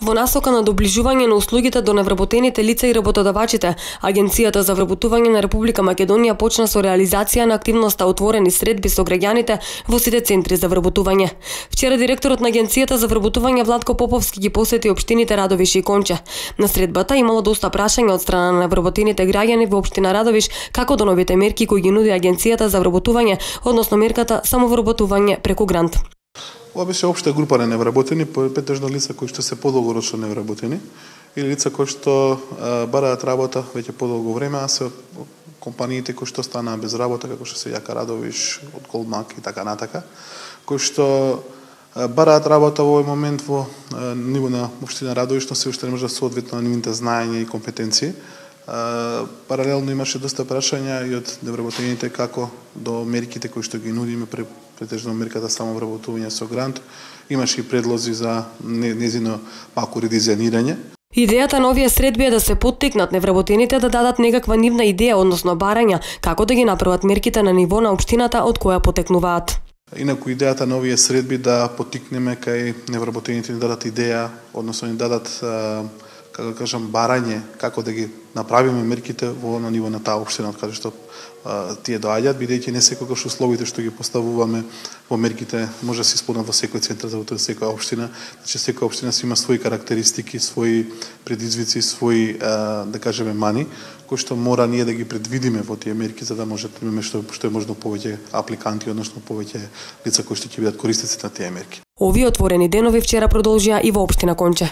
Во насока на доближување на услугите до невработените лица и работодавачите, Агенцијата за вработување на Република Македонија почна со реализација на активноста отворени средби со граѓаните во сите центри за вработување. Вчера директорот на Агенцијата за вработување Владко Поповски ги посети општините Радовиш и Конче. На средбата имало доста прашања од страна на невработените граѓани во општина Радовиш како до новите мерки кои ги нуди Агенцијата за вработување, односно мерката самовработување преку грант. Ова беше општа група на невработени, претежно лица кои што се подолгорочно невработени или лица кои што бараат работа веќе подолго време, а се компаниите кои што станаа без работа, како што се Јака Радовиш, од Голмак и така натака, кои што бараат работа во овој момент во ниво на општина Радовиш, но се уште не може да соодветно на нивните знаења и компетенции. Паралелно имаше доста прашања и од невработените како до мерките кои што ги нудиме, претежно мерката самовработување со грант. Имаше и предлози за незино малку редизајнирање. Идејата на овие средби е да се поттикнат невработените да дадат некаква нивна идеја, односно барања, како да ги направат мерките на ниво на општината од која потекнуваат. Инаку идејата на овие средби да поттикнеме кај невработените да дадат идеја, односно да дадат како да кажам барање како да ги направиме мерките во на ниво на таа општина од каде што тие доаѓаат, бидејќи не секогаш условите што ги поставуваме во мерките може да се исполнат во секој центар за секоја општина. Значи секоја општина си има своји карактеристики, своји предизвици, своји да кажеме мани, кои што мора ние да ги предвидиме во тие мерки за да може да имаме што е можно повеќе апликанти, односно повеќе лица кои што ќе бидат корисници на тие мерки. Овие отворени денови вчера продолжија и во општина Конче.